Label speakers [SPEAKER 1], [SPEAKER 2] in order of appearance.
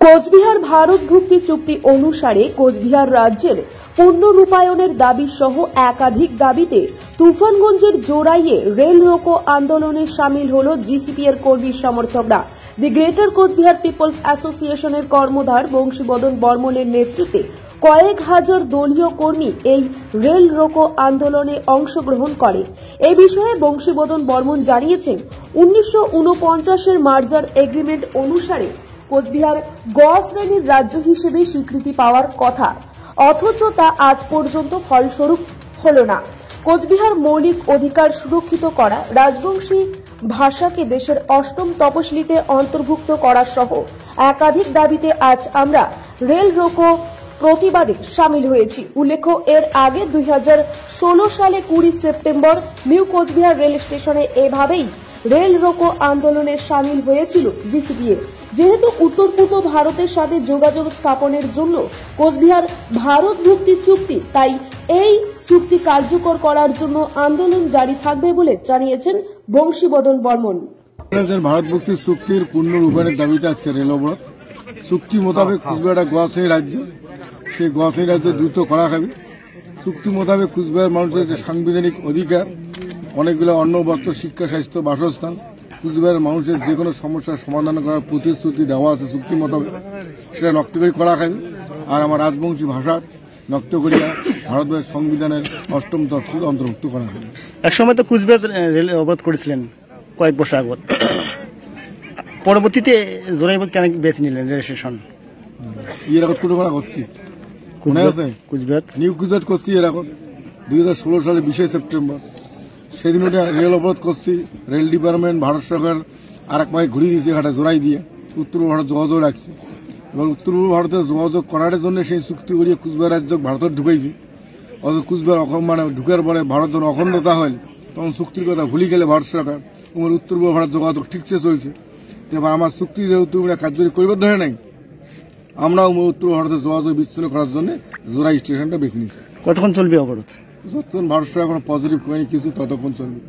[SPEAKER 1] কোচবিহার ভারত ভুক্তি চুক্তি অনুসারে কোচবিহার রাজ্যের পূর্ণ রূপায়ণের দাবি সহ একাধিক দাবিতে তুফানগঞ্জের জোড়াইয়ে রেল রোকো আন্দোলনে সামিল হল জিসিপি এর কর্মী সমর্থকরা। দি গ্রেটার কোচবিহার পিপলস অ্যাসোসিয়েশনের কর্মধার বংশীবদন বর্মনের নেতৃত্বে কয়েক হাজার দলীয় কর্মী এই রেল রোকো আন্দোলনে অংশগ্রহণ করে। এই বিষয়ে বংশীবদন বর্মন জানিয়েছেন, 1949-এর মার্জার এগ্রিমেন্ট অনুসারে কোচবিহার গ শ্রেণীর রাজ্য হিসেবে স্বীকৃতি পাওয়ার কথা, অথচ তা আজ পর্যন্ত ফলস্বরূপ হল না। কোচবিহার মৌলিক অধিকার সুরক্ষিত করা, রাজবংশী ভাষাকে দেশের 8ম তপশিলিতে অন্তর্ভুক্ত করা সহ একাধিক দাবিতে আজ আমরা রেল রোকো প্রতিবাদে সামিল হয়েছি। উল্লেখ্য, এর আগে 2016 সালে 20 সেপ্টেম্বর নিউ কোচবিহার রেল স্টেশনে এভাবেই রেল রোকো আন্দোলনে সামিল হয়েছিল জিসিপিএ। যেহেতু উত্তর পূর্ব ভারতের সাথে যোগাযোগ স্থাপনের জন্য কোচবিহার ভারত ভুক্তি চুক্তি, তাই এই চুক্তি কার্যকর করার জন্য আন্দোলন জারি থাকবে বলে জানিয়েছেন বংশীবদন বর্মন।
[SPEAKER 2] ভারত ভুক্তি চুক্তির পূর্ণ রূপায়ণের দাবিতে আজকে রেল অবরোধ। চুক্তি মোতাবেক কুচবিহার গ শ্রেণীর রাজ্য, সেই গ শ্রেণীর রাজ্য দ্রুত করা হবে। চুক্তি মোতাবেক কুচবিহার মানুষের যে সাংবিধানিক অধিকার, অনেকগুলো অন্ন, বস্ত্র, শিক্ষা, স্বাস্থ্য, বাসস্থান, কুচবিহারের মানুষের যে কোনো সমস্যার সমাধান করার প্রতিশ্রুতি দেওয়া আছে চুক্তি মোতাবেক, সেটা নষ্ট করে করা হবে। আর আমার রাজবংশী ভাষা নষ্ট করিয়া ভারতবর্ষের সংবিধানের 8ম তফসিল অন্তর্ভুক্ত করা হবে।
[SPEAKER 3] একসময় তো কুচবিহার রেল অবরোধ করেছিলেন কয়েক বছর আগত, পরবর্তীতে জোরাই কেন বেছে নিলেন রেল স্টেশন?
[SPEAKER 2] এর আগত কোনো করা করছি মনে আছে, কুচবিহার নিউ কুচবিহার করছি। এর আগত 2016 সালে 20 সেপ্টেম্বর সেদিন ওটা রেল অবরোধ করছি। রেল ডিপার্টমেন্ট, ভারত সরকার আর এক মাস ঘুরিয়ে দিয়েছে ঘাটা জোড়াই দিয়ে উত্তর ভারত যোগাযোগ রাখছে। এবং উত্তর পূর্ব ভারতে যোগাযোগ করার জন্য সেই চুক্তি করিয়ে কুচবিহার রাজ্য ভারতের ঢুকাইছি। অথচ কুচবিহার মানে ঢুকার পরে ভারত যখন অখণ্ডতা হয় তখন চুক্তির কথা ভুলে গেলে ভারত সরকার তোমার উত্তর পূর্ব ভারত যোগাযোগ ঠিকছে চলছে। এবার আমার চুক্তি যেহেতু কার্যকরী পরিবদ্ধ হয় নাই, আমরাও উত্তর ভারতের যোগাযোগ বিচ্ছিন্ন করার জন্য জোড়াই স্টেশনটা বেছে নিচ্ছি।
[SPEAKER 3] কতক্ষণ চলবে অবরোধ?
[SPEAKER 2] যতক্ষণ ভারত সরকার কোনো পজিটিভ করেনি কিছু ততক্ষণ চলবে।